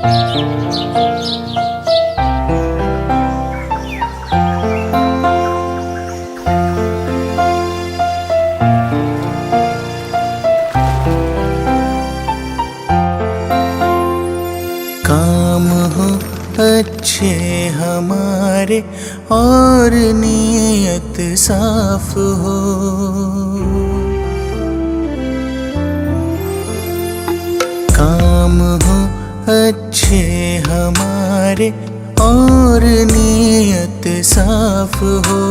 काम हो अच्छे हमारे और नीयत साफ हो, काम हो अच्छे हमारे और नीयत साफ हो।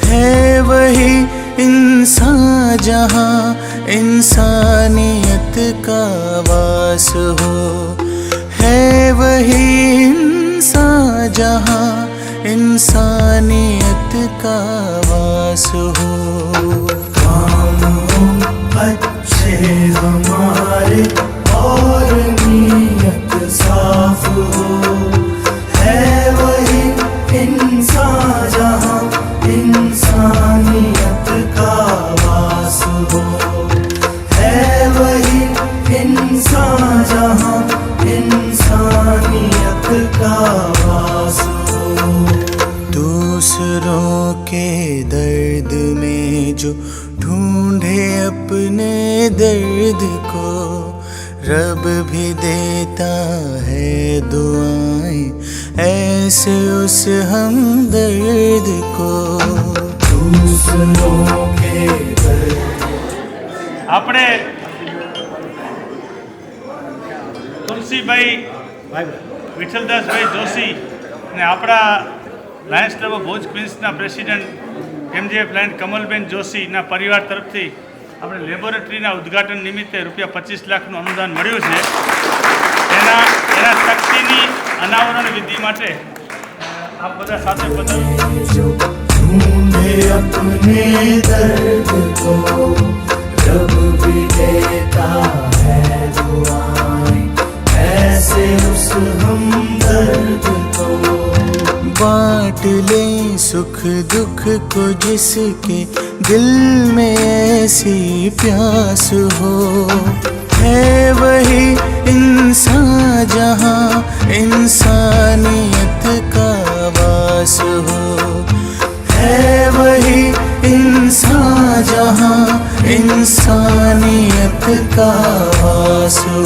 है वही इंसान जहाँ इंसानियत का वास हो, है वही इंसान जहाँ इंसानियत का वास हो। काम हो अच्छे हमारे और नीयत साफ हो, है वही इंसान जहाँ इंसानियत का वास हो, है वही इंसान जहाँ इंसानियत का वास हो। दूसरों के दर्द में जो ढूंढे अपने दर्द को, रब भी देता है दुआएं ऐसे उस हमदर्द को। दूसरों के दर्द આપણે તુલસીભાઈ વિઠ્ઠલદાસભાઈ જોશી અને આપણા લાયન્સ ક્લબ ઓફ ભુજ ક્વીન્સના પ્રેસિડેન્ટ એમજીએફ લાયન કમલબેન જોશીના પરિવાર તરફથી આપણે લેબોરેટરીના ઉદ્ઘાટન નિમિત્તે ₹25 લાખનું અનુદાન મળ્યું છે। એના તકતીની અનાવરણ વિધિ માટે આપ બધા સાથે પધારો। अपने दर्द को रब भी देता है दुआएं ऐसे उस हमदर्द को। बांट ले सुख दुख को जिसके दिल में ऐसी प्यास हो, है वही इंसान जहाँ इंसानियत का वास हो, है वही इंसान जहाँ इंसानियत का वास हो।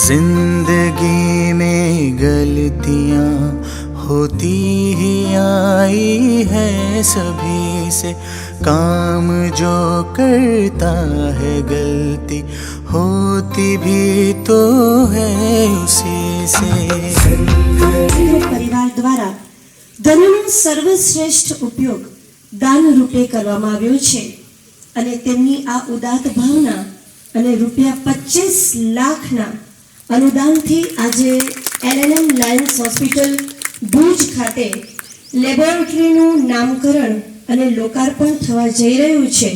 जिंदगी में गलतियाँ होती ही आई है सभी से, काम जो करता है गलती होती भी तो है उसी से। परिवार द्वारा ધનનો સર્વશ્રેષ્ઠ ઉપયોગ દાન રૂપે કરવામાં આવ્યો છે અને તેમની આ ઉદાત્ત ભાવના અને ₹25 લાખના अनुदानથી આજે LNM લાયન્સ હોસ્પિટલ ભુજ ખાતે લેબોરેટરીનું નામકરણ અને લોકાર્પણ થવા જઈ રહ્યું છે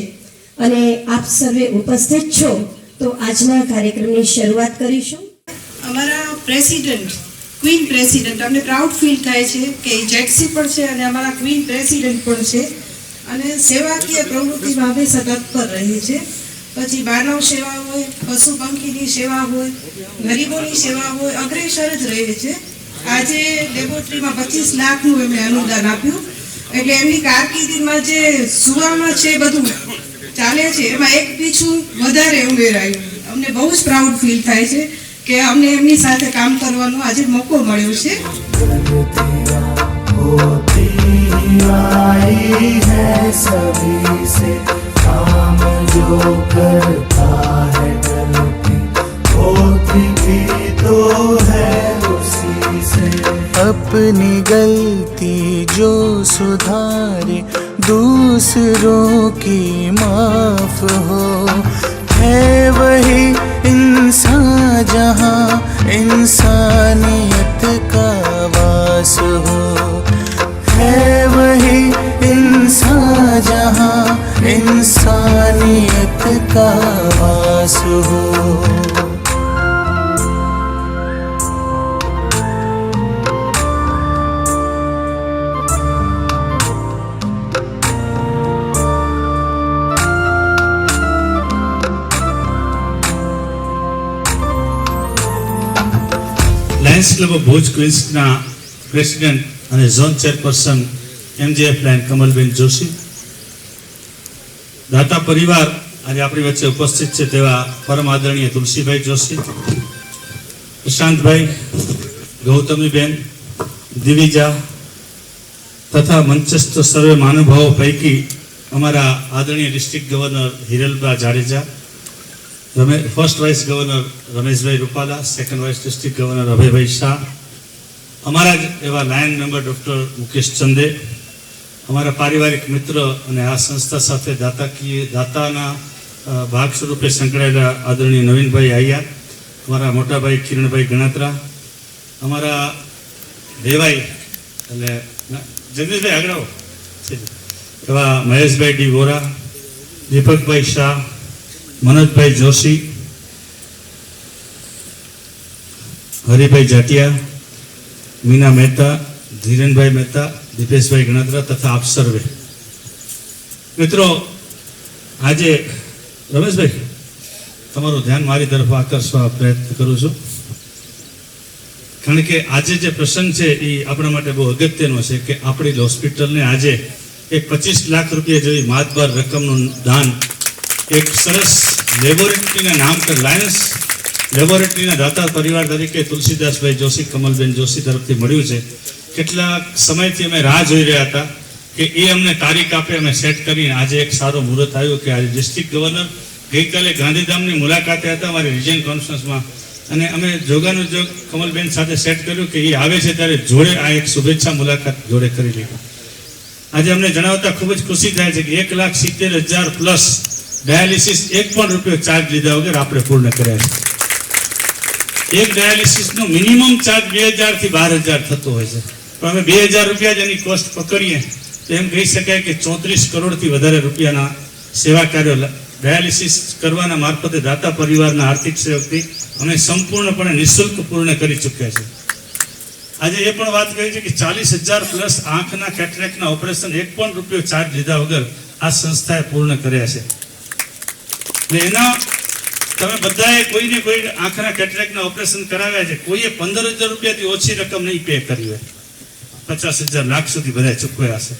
અને આપ સર્વે ઉપસ્થિત છો તો આજના કાર્યક્રમની શરૂઆત કરીશું। અમારા પ્રેસિડેન્ટ ક્વીન પ્રેસિડેન્ટ અમને પ્રાઉડ ફીલ થાય છે કે જેક્સી પણ છે અને અમારા ક્વીન પ્રેસિડેન્ટ પણ છે અને સેવાકીય પ્રવૃત્તિમાં હંમેશા તત્પર રહે છે। પછી માનવ સેવા હોય, પશુ પંખીની સેવા હોય, ગરીબોની સેવા હોય, અગ્રેસર જ રહે છે। આજે લેબોરેટરીમાં 25 લાખનું એમણે અનુદાન આપ્યું એટલે એમની કારકિર્દીમાં જે સુવર્ણ છે બધું ચાલે છે એમાં એક પીછું વધારે ઉમેરાયું। અમને બહુ જ પ્રાઉડ ફીલ થાય છે કે અમને એમની સાથે કામ કરવાનો આજે મોકો મળ્યો છે। काम जो करता है गलती होती भी तो है उसी से। अपनी गलती जो सुधारे दूसरों की माफ हो, है वही इंसान जहाँ इंसानियत का वास हो, है वही इंसान जहाँ इंसानियत का वास हो। લાયન્સ ક્લબ ઓફ ભુજ ક્વીન્સના પ્રેસિડેન્ટ અને ઝોન ચેરપર્સન MJF લાયન કમલબેન જોશી, દાતા પરિવાર આજે આપણી વચ્ચે ઉપસ્થિત છે તેવા પરમ આદરણીય તુલસીભાઈ જોશી, પ્રશાંતભાઈ, ગૌતમીબેન, દિવિજા તથા મંચસ્થ સર્વે મહાનુભાવો પૈકી અમારા આદરણીય district governor Hiralba Jadeja, first vice governor Rameshbhai Rupala, second vice district governor Abhaybhai Shah, અમારા જ એવા lion member doctor Mukesh Chande, અમારા પારિવારિક મિત્ર અને આ સંસ્થા સાથે દાતાના ભાગ સ્વરૂપે સંકળાયેલા આદરણીય નવીનભાઈ આયા, અમારા મોટાભાઈ કિરણભાઈ ગણાત્રા, અમારા દેવાઈ એટલે જગદીશભાઈ આગળ આવો એવા મહેશભાઈ ડી વોરા, દીપકભાઈ શાહ, મનોજભાઈ જોશી, હરિભાઈ જાટિયા, મીના મહેતા, ધીરેનભાઈ મહેતા, દીપેશભાઈ ગણાત્રા તથા આપ સર્વે મિત્રો, આજે રમેશભાઈ તમારું ધ્યાન મારી તરફ આકર્ષવા પ્રયત્ન કરું છું, કારણ કે આજે જે પ્રસંગ છે એ આપણા માટે બહુ અગત્યનો છે કે આપણી હોસ્પિટલને આજે એક 25 લાખ રૂપિયા જેવી માતબાર રકમનું દાન એક સરસ લેબોરેટરીના નામ પર લાયન્સ લેબોરેટરીના દાતા પરિવાર તરીકે તુલસીદાસભાઈ જોશી, કમલબેન જોશી તરફથી મળ્યું છે. કેટલાક સમયથી અમે રાહ જોઈ રહ્યા હતા કે એ અમને તારીખ આપે, અમે સેટ કરીને આજે એક સારો મુહૂર્ત આવ્યું કે આજે ડિસ્ટ્રિક્ટ ગવર્નર ગઈકાલે ગાંધીધામની મુલાકાતે હતા અમારી રિજિયન કોન્ફરન્સમાં, અને અમે જોગાનું જોગ કમલબેન સાથે સેટ કર્યું કે એ આવે છે ત્યારે જોડે આ એક શુભેચ્છા મુલાકાત જોડે કરી લીધી. આજે અમને જણાવતા ખૂબ જ ખુશી થાય છે કે 1,70,000 પ્લસ ડાયાલિસિસ 1 પણ રૂપિયો ચાર્જ લીધા વગર આપણે પૂર્ણ કર્યા છે. એક ડાયાલિસિસનો મિનિમમ ચાર્જ 2,000 થી 12,000 થતો હોય છે, પણ અમે 2,000 રૂપિયા જ એની કોસ્ટ પકડીએ તો એમ કહી શકાય કે 34 કરોડથી વધારે રૂપિયાના સેવા કાર્યો ડાયાલિસિસ કરવાના મારફતે દાતા પરિવારના આર્થિક સહયોગથી અમે સંપૂર્ણપણે નિઃશુલ્ક પૂર્ણ કરી ચૂક્યા છે. આજે એ પણ વાત કરી છે કે 40,000 પ્લસ આંખના કેટરેક્ટના ઓપરેશન 1 પણ રૂપિયો ચાર્જ લીધા વગર આ સંસ્થાએ પૂર્ણ કર્યા છે. એટલે એના તમે બધાએ કોઈને કોઈ આંખના કેટરેક્ટના ઓપરેશન કરાવ્યા છે, કોઈએ 15,000 રૂપિયાથી ઓછી રકમ નહીં પે કરી હોય, 50,000 લાખ સુધી બધા ચૂકવ્યા છે,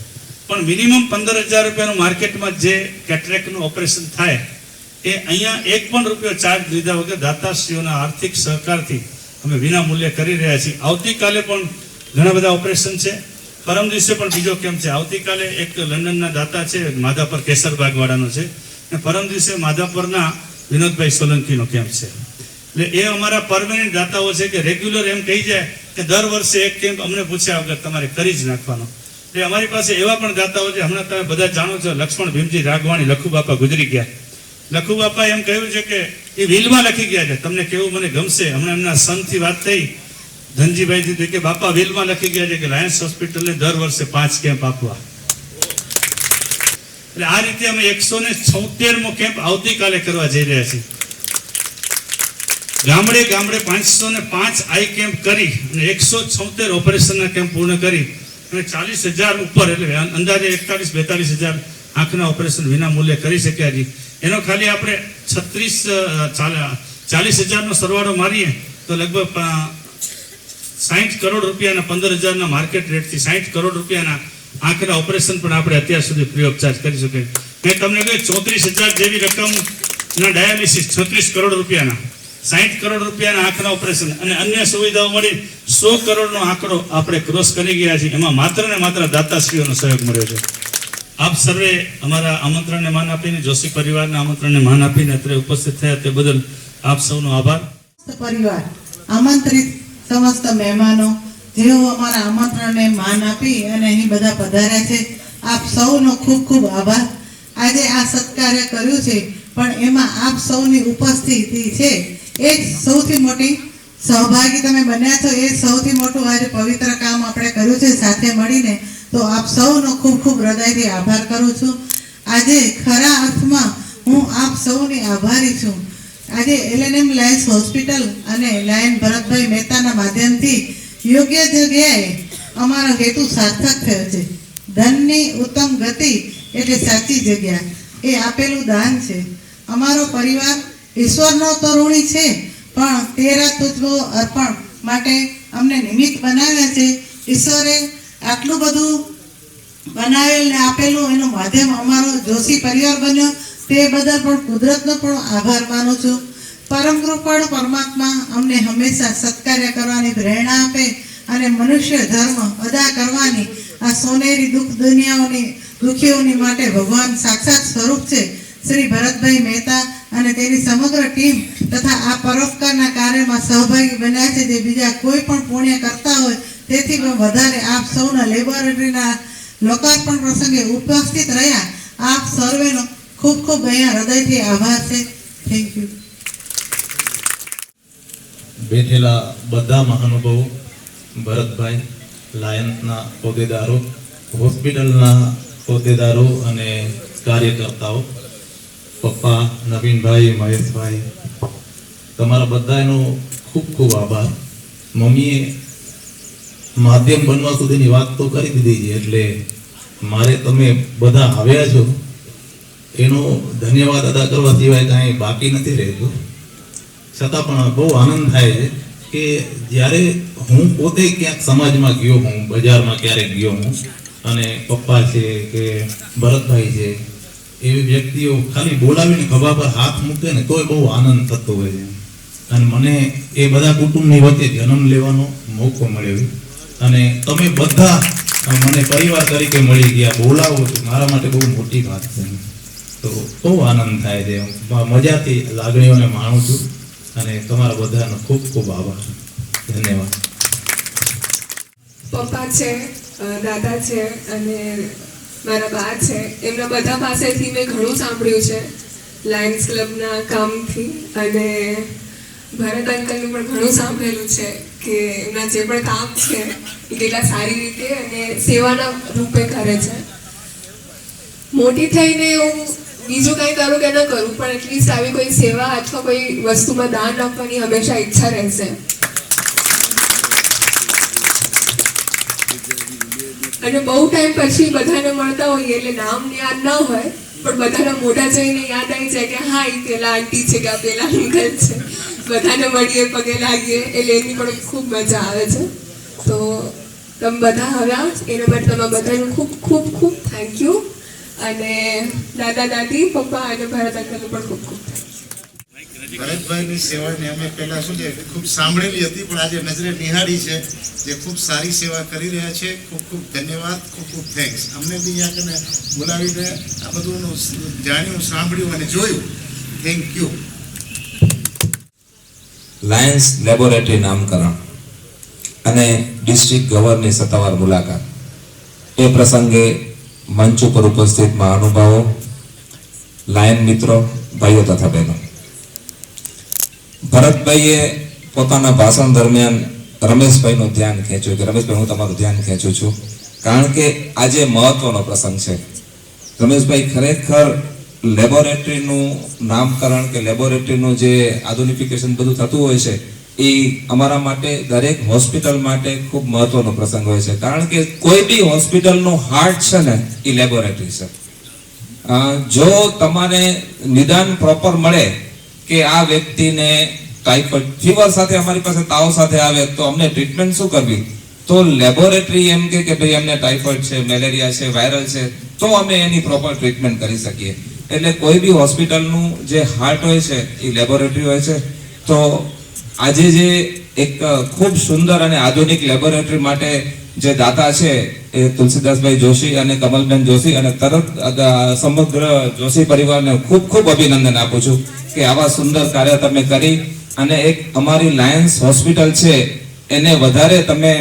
પણ મિનિમમ 15,000 રૂપિયાનું માર્કેટમાં જે કેટરેક્ટનું ઓપરેશન થાય એ અહીંયા 1 પણ રૂપિયો ચાર્જ લીધા વગર દાતાશ્રીઓના આર્થિક સહકારથી અમે વિના મૂલ્યે કરી રહ્યા છીએ. આવતીકાલે પણ ઘણા બધા ઓપરેશન છે, પરમ દિવસે પણ બીજો કેમ્પ છે. આવતીકાલે એક લંડનના દાતા છે, માધાપર કેસરબાગવાળાનો છે, અને પરમ દિવસે માધાપરના વિનોદભાઈ સોલંકીનો કેમ્પ છે. એટલે એ અમારા પરમેનન્ટ દાતાઓ છે કે રેગ્યુલર એમ કહી જાય કે દર વર્ષે એક કેમ્પ અમને પૂછ્યા વગર તમારે કરી જ નાખવાનો. એટલે અમારી પાસે એવા પણ દાતાઓ છે, હમણાં તમે બધા જાણો છો લક્ષ્મણ ભીમજી રાગવાણી લખુબાપા ગુજરી ગયા. લખુબાપા એમ કહ્યું છે કે એ વિલમાં લખી ગયા છે, તમને કેવું મને ગમશે. હમણાં એમના સનથી વાત થઈ ધનજીભાઈથી કે બાપા વિલમાં લખી ગયા છે કે લાયન્સ હોસ્પિટલને દર વર્ષે 5 કેમ્પ આપવા. એટલે આ રીતે અમે 176મો કેમ્પ આવતીકાલે કરવા જઈ રહ્યા છીએ. ગામડે ગામડે 505 આઈ કેમ્પ કરી અને 176 ઓપરેશનના કેમ્પ પૂર્ણ કરી અને 40,000 ઉપર એટલે અંદાજે 41-42,000 આંખના ઓપરેશન વિના મૂલ્યે કરી શક્યા છીએ. એનો ખાલી આપણે 40,000નો સરવાળો મારીએ તો લગભગ 60 કરોડ રૂપિયાના 15,000ના માર્કેટ રેટથી 60 કરોડ રૂપિયાના આંખના ઓપરેશન પણ આપણે અત્યાર સુધી ફ્રી ઓફ ચાર્જ કરી શકીએ. મેં તમને કહ્યું 34,000 જેવી રકમના ડાયાલિસિસ, 36 કરોડ રૂપિયાના, 60 કરોડ રૂપિયાના આંખના ઓપરેશન અને અન્ય સુવિધાઓ મળી 100 કરોડનો આંકડો આપણે ક્રોસ કરી ગયા છીએ. એમાં માત્ર ને માત્ર દાતાશ્રીઓનો સહયોગ મળ્યો છે. આપ સર્વે અમારા આમંત્રણને માન આપીને, જોશી પરિવારના આમંત્રણને માન આપીને અત્રે ઉપસ્થિત થયા તે બદલ આપ સૌનો આભાર. પરિવાર, આમંત્રિત સમસ્ત મહેમાનો જેઓ અમારા આમંત્રણને માન આપી અને અહીં બધા પધાર્યા છે, આપ સૌનો ખૂબ ખૂબ આભાર. આજે આ સત્કાર્ય કર્યું છે પણ એમાં આપ સૌની ઉપસ્થિતિ છે એ સૌથી મોટી સહભાગી તમે બન્યા છો, એ સૌથી મોટું આજે પવિત્ર કામ આપણે કર્યું છે સાથે મળીને. તો આપ સૌનો ખૂબ ખૂબ હૃદયથી આભાર કરું છું. આજે ખરા અર્થમાં હું આપ સૌની આભારી છું. આજે LNM લાયન્સ હોસ્પિટલ અને લાયન ભરતભાઈ મહેતાના માધ્યમથી યોગ્ય જગ્યાએ અમારો હેતુ સાર્થક થયો છે. ધનની ઉત્તમ ગતિ એટલે સાચી જગ્યા, એ આપેલું દાન છે. અમારો પરિવાર ઈશ્વરનો તો ઋણી છે પણ તેરા તુજવો અર્પણ માટે અમને નિમિત્ત બનાવ્યા છે. ઈશ્વરે આટલું બધું બનાવેલ ને આપેલું એનું માધ્યમ અમારો જોશી પરિવાર બન્યો, તે બદલ પણ કુદરતનો પણ આભાર માનું છું. પરમ કૃપાળુ પરમાત્મા અમને હંમેશા સત્કાર્ય કરવાની પ્રેરણા આપે અને મનુષ્ય ધર્મ અદા કરવાની આ સોનેરી દુઃખીઓની માટે ભગવાન સાક્ષાત સ્વરૂપ છે. શ્રી ભરતભાઈ મહેતા અને તેની સમગ્ર ટીમ તથા આ પરોપકારના કાર્યમાં સહભાગી બન્યા છે, જે બીજા કોઈ પણ પુણ્ય કરતા હોય તેથી પણ વધારે આપ સૌના લેબોરેટરીના લોકાર્પણ પ્રસંગે ઉપસ્થિત રહ્યા આપ સર્વેનો ખૂબ ખૂબ અહીંયા હૃદયથી આભાર છે. Thank you. બેઠેલા બધા મહાનુભાવો, ભરતભાઈ, લાયન્સના હોદ્દેદારો, હોસ્પિટલના હોદ્દેદારો અને કાર્યકર્તાઓ, પપ્પા નવીનભાઈ, મહેશભાઈ, તમારા બધાનો ખૂબ ખૂબ આભાર. મમ્મીએ માધ્યમ બનવા સુધીની વાત તો કરી દીધી છે, એટલે મારે તમે બધા આવ્યા છો એનો ધન્યવાદ અદા કરવા સિવાય કાંઈ બાકી નથી રહેતું. છતાં પણ બહુ આનંદ થાય છે કે જ્યારે હું પોતે ક્યાંક સમાજમાં ગયો હું, બજારમાં ક્યારેક ગયો હું, અને પપ્પા છે કે ભરતભાઈ છે એવી વ્યક્તિઓ ખાલી બોલાવીને ખભા પર હાથ મૂકે ને તોય બહુ આનંદ થતો હોય છે. અને મને એ બધા કુટુંબની વચ્ચે જન્મ લેવાનો મોકો મળ્યો અને તમે બધા મને પરિવાર તરીકે મળી ગયા, બોલાવો છો, મારા માટે બહુ મોટી વાત છે. તો બહુ આનંદ થાય છે, મજાથી લાગણીઓને માણું છું અને તમારા બધાનો ખૂબ ખૂબ આભાર. ધન્યવાદ. પપ્પા છે, દાદા છે અને મારા બા છે, એમના બધા પાસેથી મેં ઘણું સાંભળ્યું છે લાયન્સ ક્લબના કામથી, અને ભરત અંકલનું પણ ઘણું સાંભળેલું છે કે એમના જે પણ કામ છે એ કેટલા સારી રીતે અને સેવાના રૂપે કરે છે. મોટી થઈને હું બીજું કંઈ કરું કે ન કરું, પણ એટલીસ્ટ આવી કોઈ સેવા અથવા કોઈ વસ્તુમાં દાન આપવાની હંમેશા ઈચ્છા રહેશે. અને બહુ ટાઈમ પછી બધાને મળતા હોઈએ એટલે નામ યાદ ના હોય, પણ બધાના મોઢા જોઈને યાદ આવી જાય કે હા એ પેલા આંટી છે કે આ પેલા અંકલ છે. બધાને મળીએ, પગે લાગીએ, એટલે એની પણ ખૂબ મજા આવે છે. તો તમે બધા આવ્યા એના માટે તમારા બધાનું ખૂબ ખૂબ ખૂબ થેન્ક યુ. અને દાદા દાદી, પપ્પા અને ભરત અંકલનું પણ ખૂબ ખૂબ થેન્ક યુ. ભરતભાઈની સેવાને અમે પહેલા શું છે ખૂબ સાંભળેલી હતી, પણ આજે નજરે નિહાળી છે, જે ખૂબ સારી સેવા કરી રહ્યા છે. ખૂબ ખૂબ ધન્યવાદ, ખૂબ ખૂબ થેન્ક્સ. અમને બી અહીંયા કને બોલાવીને આ બધું જાણ્યું, સાંભળ્યું અને જોયું. Thank you. લાયન્સ લેબોરેટરી નામકરણ અને ડિસ્ટ્રિક્ટ ગવર્નરની સત્તાવાર મુલાકાત, એ પ્રસંગે મંચ ઉપર ઉપસ્થિત મહાનુભાવો, લાયન મિત્રો, ભાઈઓ તથા બહેનો, ભરતભાઈએ પોતાના ભાષણ દરમિયાન રમેશભાઈનું ધ્યાન ખેંચ્યું કે રમેશભાઈ હું તમારું ધ્યાન ખેંચું છું, કારણ કે આજે મહત્વનો પ્રસંગ છે. રમેશભાઈ ખરેખર લેબોરેટરીનું નામકરણ કે લેબોરેટરીનું જે આધુનિફિકેશન બધું થતું હોય છે એ અમારા માટે, દરેક હોસ્પિટલ માટે ખૂબ મહત્વનો પ્રસંગ હોય છે, કારણ કે કોઈ બી હોસ્પિટલનું હાર્ટ છે ને એ લેબોરેટરી છે. જો તમારે નિદાન પ્રોપર મળે કે આ વ્યક્તિને ટાઇફોઇડ ફીવર સાથે અમારી પાસે તાવ સાથે આવે તો અમને ટ્રીટમેન્ટ શું કરવી, તો લેબોરેટરી એમ કે ભાઈ અમને ટાઇફોઇડ છે, મેલેરિયા છે, વાયરલ છે, તો અમે એની પ્રોપર ટ્રીટમેન્ટ કરી શકીએ. એટલે કોઈ બી હોસ્પિટલનું જે હાર્ટ હોય છે એ લેબોરેટરી હોય છે. તો આજે જે એક ખૂબ સુંદર અને આધુનિક લેબોરેટરી માટે જે દાતા છે એ તુલસીદાસભાઈ જોશી અને કમલબેન જોશી અને તરત સમગ્ર જોશી પરિવારને ખૂબ ખૂબ અભિનંદન આપું છું કે આવા સુંદર કાર્ય તમે કરી અને એક અમારી લાયન્સ હોસ્પિટલ છે એને વધારે તમે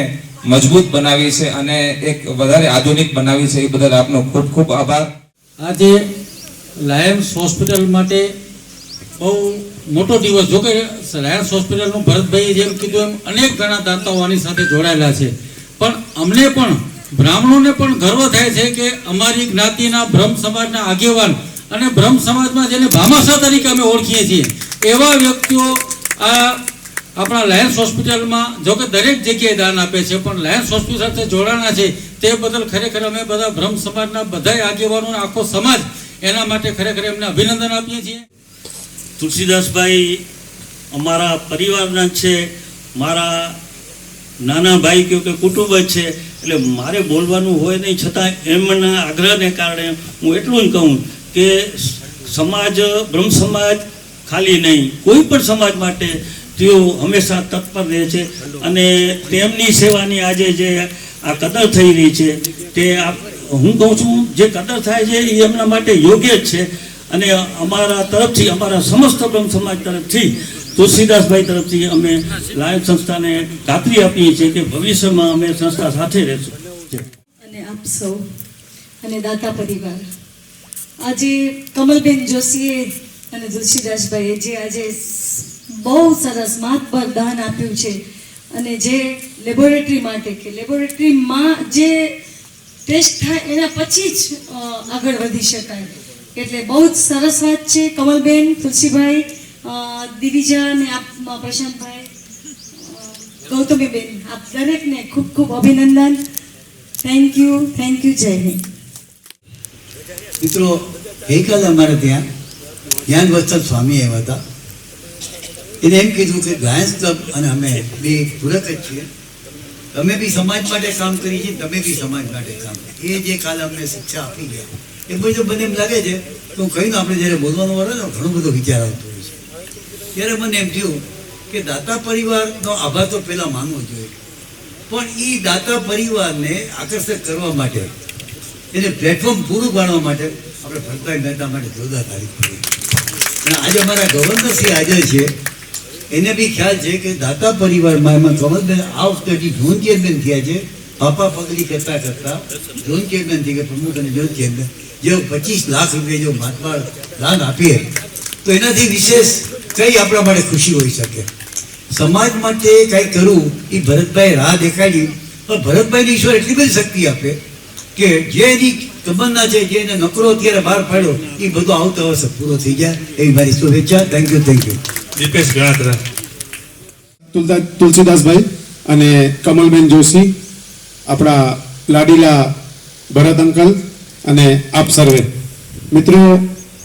મજબૂત બનાવી છે અને એક વધારે આધુનિક બનાવી છે. એ બદલ આપનો ખૂબ ખૂબ આભાર. આજે લાયન્સ હોસ્પિટલ માટે બહુ મોટો દિવસ. જો કે લાયન્સ હોસ્પિટલનું ભરતભાઈએ જેમ કીધું એમ અનેક ઘણા દાતાઓ આની સાથે જોડાયેલા છે, પણ અમને પણ બ્રાહ્મણોને પણ ગર્વ થાય છે કે અમારી જ્ઞાતિના બ્રહ્મ સમાજના આગેવાન અને બ્રહ્મ સમાજમાં જેને ભામાસા તરીકે અમે ઓળખીએ છીએ એવા વ્યક્તિઓ આ આપણા લાયન્સ હોસ્પિટલમાં જો કે દરેક જગ્યાએ દાન આપે છે, પણ લાયન્સ હોસ્પિટલ સાથે જોડાણા છે તે બદલ ખરેખર અમે બધા બ્રહ્મ સમાજના બધા આગેવાનો, આખો સમાજ એના માટે ખરેખર એમને અભિનંદન આપીએ છીએ. તુલસીદાસભાઈ અમારા પરિવારના છે, મારા નાના ભાઈ કહો કે કુટુંબ જ છે, એટલે મારે બોલવાનું હોય નહીં, છતાં એમના આગ્રહને કારણે હું એટલું જ કહું કે સમાજ, બ્રહ્મ સમાજ ખાલી નહીં, કોઈ પણ સમાજ માટે તેઓ હંમેશા તત્પર રહે છે અને તેમની સેવાની આજે જે આ કદર થઈ રહી છે તે હું કહું છું જે કદર થાય છે એ એમના માટે યોગ્ય જ છે. અને અમારા તરફથી, અમારા સમસ્ત બ્રહ્મ સમાજ તરફથી, તુલસીદાસભાઈ તરફથી અમે લાયન્સ સંસ્થાને ખાતરી આપીએ છીએ કે ભવિષ્યમાં અમે સંસ્થા સાથે રહેશું. અને આપ સૌ અને દાતા પરિવાર, આજે કમલબેન જોશીએ અને તુલસીદાસભાઈએ જે આજે બહુ સરસ માતબર દાન આપ્યું છે અને જે લેબોરેટરી માટે કે લેબોરેટરીમાં જે ટેસ્ટ થાય એના પછી જ આગળ વધી શકાય, એટલે બહુ જ સરસ વાત છે. કમલબેન, તુલસીભાઈ, દિવિજા અને આપ પ્રશાંતભાઈ, ગૌતમીબેન, આપ દરેકને ખૂબ ખૂબ અભિનંદન. થેન્ક યુ, જય હિન્દ. મિત્રો, ગઈકાલે અમારે ત્યાં જ્ઞાન વત્સલ સ્વામી આવ્યા હતા. એને એમ કીધું કે લાયન્સ ક્લબ અને અમે બે પૂરક જ છીએ, અમે બી સમાજ માટે કામ કરીએ છીએ, તમે બી સમાજ માટે કામ. એ જે કાલે અમને શિક્ષા આપી ગયા એ બધું મને એમ લાગે છે કે હું કહીને આપણે જ્યારે બોલવાનું વળે ને ઘણો બધો વિચાર આવતો હોય છે. ત્યારે મને એમ થયું કે દાતા પરિવારનો આભાર તો પહેલાં માનવો જોઈએ, પણ એ દાતા પરિવારને આકર્ષક કરવા માટે, એને પ્લેટફોર્મ પૂરું પાડવા માટે આપણે ભરતભાઈ મહેતા માટે જોરદાર તારીફ કરીએ. અને આજે અમારા ગવર્નર શ્રી હાજર છે, એને બી ખ્યાલ છે કે દાતા પરિવારમાં એમાં કમલબેન આ વખતે ઝોન ચેરમેન થયા છે, પાપા પગલી કરતા ઝોન ચેરમેન થઈ ગયા, પ્રમુખ અને ઝોન ચેરમેન, જેઓ 25 લાખ રૂપિયા જો માતબાળ દાન આપીએ તો એનાથી વિશેષ કઈ આપણા માટે ખુશી હોઈ શકે. સમાજ માટે કંઈ કરવું એ ભરતભાઈ રાહ દેખાડી, પણ ભરતભાઈને ઈશ્વર એટલી બધી શક્તિ આપે કે જે એની તમન્ના છે, જે એને નકરો અત્યારે બહાર પાડ્યો એ બધો આવતા વર્ષે પૂરો થઈ જાય એવી મારી શુભેચ્છા. Thank you. દીપેશ ગણાત્રા. તુલસીદાસભાઈ અને કમલબેન જોશી, આપણા લાડીલા ભરત અંકલ અને આપ સર્વે મિત્રો,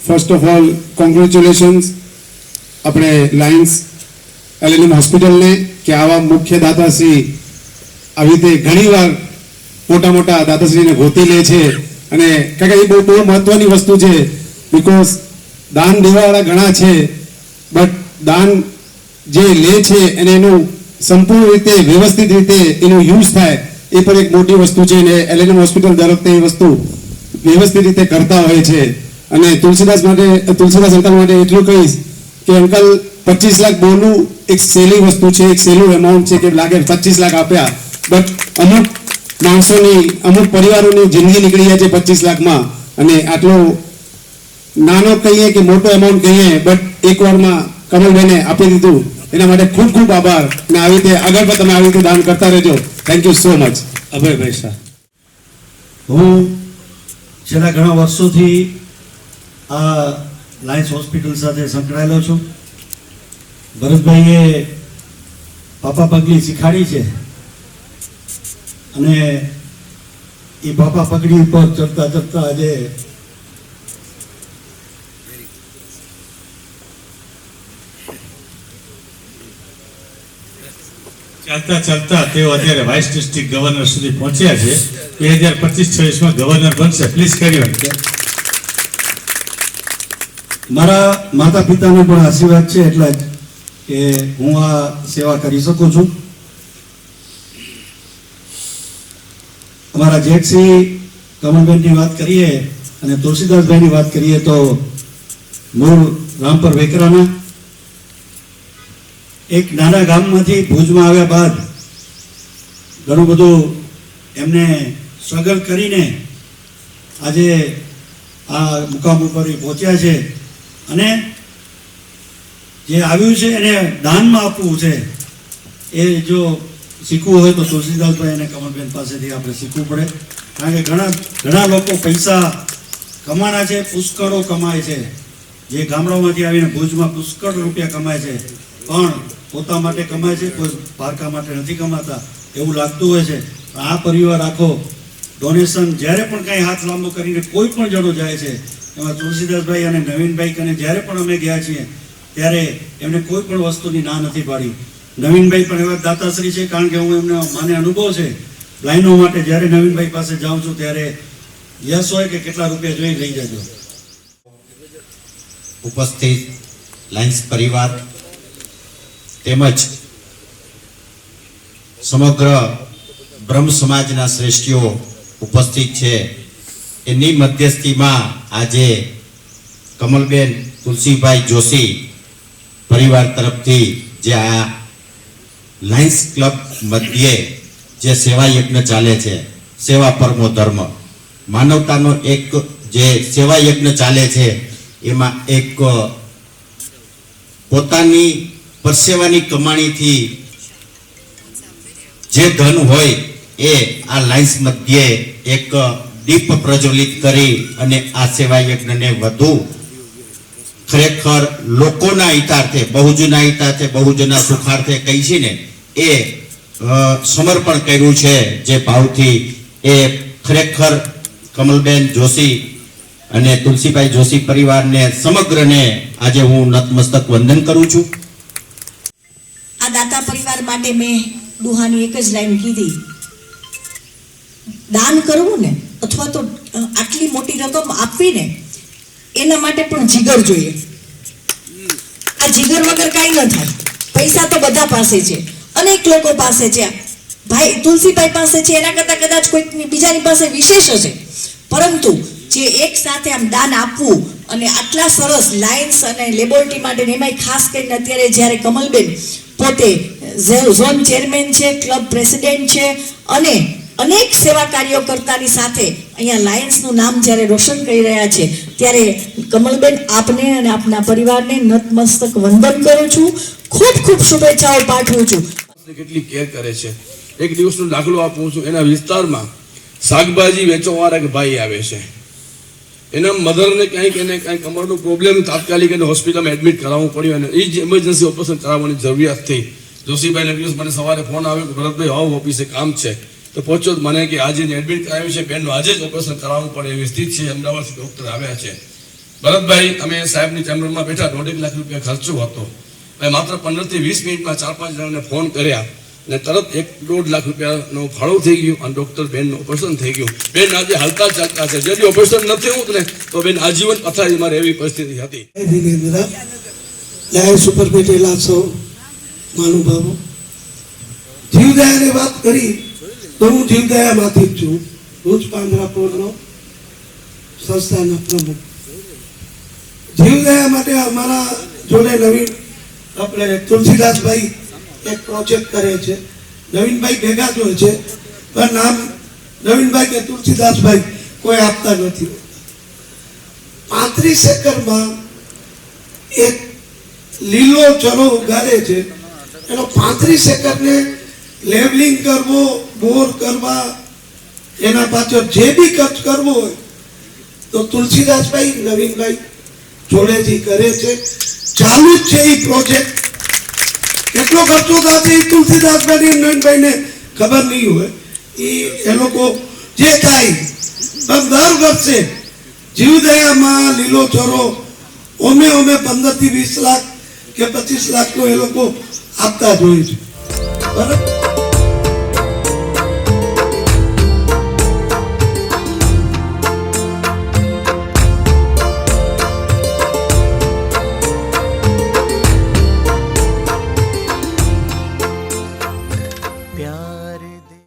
ફર્સ્ટ ઓફ ઓલ કોંગ્રેચ્યુલેશન્સ આપણે લાયન્સ LNM હોસ્પિટલને કે આવા મુખ્ય દાતાશ્રી આવી રીતે ઘણીવાર મોટા દાતાશ્રીને ગોતી લે છે. અને કારણ કે એ બહુ મહત્વની વસ્તુ છે, બિકોઝ દાન દેવાવાળા ઘણા છે, બટ દાન જે લે છે અને એનું સંપૂર્ણ રીતે વ્યવસ્થિત રીતે એનું યુઝ થાય એ પણ એક મોટી વસ્તુ છે. અને LNM હોસ્પિટલ દર વખતે એ વસ્તુ વ્યવસ્થિત રીતે કરતા હોય છે. અને તુલસીદાસ અંકલ માટે એટલું કહીશ કે અંકલ 25 લાખ બોલવું એક સહેલી વસ્તુ છે, એક સહેલું એમાઉન્ટ છે કે લાગે 25 લાખ આપ્યા, બટ અમુક માણસોની, અમુક પરિવારોની જિંદગી નીકળી જાય છે 25 લાખમાં. અને આટલો નાનો કહીએ કે મોટો એમાઉન્ટ કહીએ, બટ એક વારમાં કમલભાઈને આપી દીધું, એના માટે ખૂબ ખૂબ આભાર. અને આવી રીતે આગળ પણ તમે આવી રીતે દાન કરતા રહેજો. Thank you so much. Abhaybhai Shah. હું છેલ્લા ઘણા વર્ષોથી આ લાયન્સ હોસ્પિટલ સાથે સંકળાયેલો છું. ભરતભાઈએ પાપા પગલી શીખાડી છે અને એ પાપા પગડી ઉપર ચડતા આજે ચાલતા તેઓ અત્યારે વાઇસ ડિસ્ટ્રિક્ટ ગવર્નર સુધી પહોંચ્યા છે. 2025-26માં ગવર્નર બનશે. પ્લીઝ કર્યો. મારા માતા પિતાનો પણ આશીર્વાદ છે એટલે કે હું આ સેવા કરી શકું છું. અમારા જેઠસિંહ કમલબેનની વાત કરીએ અને તુલસીદાસભાઈની વાત કરીએ તો મૂળ રામપર વેકરાના એક નાના ગામમાંથી ભુજમાં આવ્યા બાદ ઘણું બધું એમને સ્ટ્રગલ કરીને આજે આ મુકામ ઉપર પહોંચ્યા છે. અને જે આવ્યું છે એને દાનમાં આપવું છે, એ જો શીખવું હોય તો તુલસીદાસભાઈ અને કમલબેન પાસેથી આપણે શીખવું પડે. કારણ કે ઘણા લોકો પૈસા કમાણા છે, પુષ્કળો કમાય છે, જે ગામડાઓમાંથી આવીને ભુજમાં પુષ્કળ રૂપિયા કમાય છે, પણ પોતા માટે કમાય છે, કોઈ પારકા માટે નથી કમાતા એવું લાગતું હોય છે. આ પરિવાર આખો ડોનેશન જ્યારે પણ કાંઈ હાથ લાંબો કરીને કોઈ પણ જણો જાય છે, એમાં તુલસીદાસભાઈ અને નવીનભાઈ કને જ્યારે પણ અમે ગયા છીએ ત્યારે એમને કોઈ પણ વસ્તુની ના નથી પાડી. નવીનભાઈ પણ એવા દાતાશ્રી છે, કારણ કે હું એમને મને અનુભવ છે લાઈનો માટે. જ્યારે નવીનભાઈ પાસે જાઉં છું ત્યારે યસ હોય કે કેટલા રૂપિયા જોઈ લઈ જજો. ઉપસ્થિત લાયન્સ પરિવાર તેમજ સમગ્ર બ્રહ્મ સમાજના શ્રેષ્ઠીઓ ઉપસ્થિત છે, એની મધ્યસ્થીમાં આજે કમલબેન તુલસીભાઈ જોશી પરિવાર તરફથી જે આ લાયન્સ ક્લબ મધ્યે જે સેવા યજ્ઞ ચાલે છે, સેવા પરમો ધર્મ, માનવતાનો એક જે સેવા યજ્ઞ ચાલે છે, એમાં એક પોતાની પરસેવાની કમાણીથી જે ધન હોય એ આ લાયન્સ મધ્યે એક દીપ પ્રજ્વલિત કરી અને આ સેવા યજ્ઞને વધુ ખરેખર લોકોના હિતાર્થે, બહુજના હિતાર્થે, બહુજના સુખાર્થે કહી છે ને એ સમર્પણ કર્યું છે જે ભાવથી, એ ખરેખર કમલબેન જોશી અને તુલસીભાઈ જોશી પરિવારને સમગ્રને આજે હું નતમસ્તક વંદન કરું છું. આ દાતા પરિવાર માટે મેં દુહાની એક જ લાઈન કીધી, દાન કરવું ને અથવા તો આટલી મોટી રકમ આપવી ને એના માટે પણ જીગર જોઈએ. આ જીગર વગર કાંઈ ન થાય. પૈસા તો બધા પાસે છે, અનેક લોકો પાસે છે, ભાઈ તુલસીભાઈ પાસે છે, એના કરતાં કદાચ કોઈ બીજાની પાસે વિશેષ હશે, પરંતુ જે એક સાથે આમ દાન આપવું અને આટલા સરસ લાયન્સ અને લેબોરેટરી માટે એમાંય ખાસ કરીને અત્યારે જ્યારે કમલબેન પોતે ઝોન ચેરમેન છે, ક્લબ પ્રેસિડેન્ટ છે અને અનેક સેવા કાર્યકર્તાની સાથે અહીંયા લાયન્સનું નામ જ્યારે રોશન કરી રહ્યા છે, ત્યારે કમલબેન આપને અને આપના પરિવારને નતમસ્તક વંદન કરું છું, ખૂબ ખૂબ શુભેચ્છાઓ પાઠવું છું. કેટલી કેર કરે છે. એક દિવસનો દાખલો આપું છું. એના વિસ્તારમાં શાકભાજી વેચવાવાળા એક ભાઈ આવે છે, એના મધરને ક્યાંક એને કાંઈક કમરનો પ્રોબ્લેમ, તાત્કાલિક એને હોસ્પિટલમાં એડમિટ કરાવવું પડ્યું અને એ જ ઇમરજન્સી ઓપરેશન કરાવવાની જરૂરિયાત થઈ. જોશીભાઈને દિવસ મને સવારે ફોન આવ્યો કે ભરતભાઈ આવો ઓફિસે કામ છે, તો પહોંચ્યો મને કે આજે એડમિટ કરાવ્યું છે, બેનનું આજે જ ઓપરેશન કરાવવું પડે એવી સ્થિતિ છે, અમદાવાદથી ડૉક્ટર આવ્યા છે. ભરતભાઈ અમે સાહેબની ચેમ્બરમાં બેઠા, 1.5 લાખ રૂપિયા ખર્ચો હતો. મેં માત્ર 15 થી 20 મિનિટમાં 4-5 જણાને ફોન કર્યા અને તરત 1.5 લાખ રૂપિયાનો ફાળો થઈ ગયો અને ડૉક્ટર બેનનું ઓપરેશન થઈ ગયું. બેન આજે હાલતા ચાલતા છે. જેથી ઓપરેશન નથી હોતું ને તો બેન આજીવન પથારીમાં રહેવી પરિસ્થિતિ હતી. લાયન્સ ઉપર બેઠેલા સૌ મહાનુભાવો, જીવદયાની વાત કરી તો હું જીવદયામાંથી જ છું, ભુજ પાંજરાપોળનો સંસ્થાના પ્રમુખ. જીવદયા માટે અમારા જોડે નવીન આપણે તુલસીદાસભાઈ એક પ્રોજેક્ટ કરે છે. નવીનભાઈ ભેગા જ હોય છે, પણ નામ નવીનભાઈ કે તુલસીદાસભાઈ કોઈ આપતા નથી. 35 એકરમાં એક લીલો ચરો ઉગાડે છે, એનો 35 એકરને લેવલિંગ કરવો, બોર કરવા, એના પાછળ જે બી ખર્ચ કરવો હોય તો તુલસીદાસભાઈ નવીનભાઈ જોડેથી કરે છે. ચાલુ જ છે એ પ્રોજેક્ટ. કેટલો ખર્ચો થશે એ તુલસીદાસભાઈ નવીનભાઈને ખબર નહીં હોય. એ લોકો જે થાય પણ દર વર્ષે જીવદયામાં લીલો ચરો ઓમે 15 થી 20 લાખ કે 25 લાખનો એ લોકો આપતા જ હોય છે. બરાબર.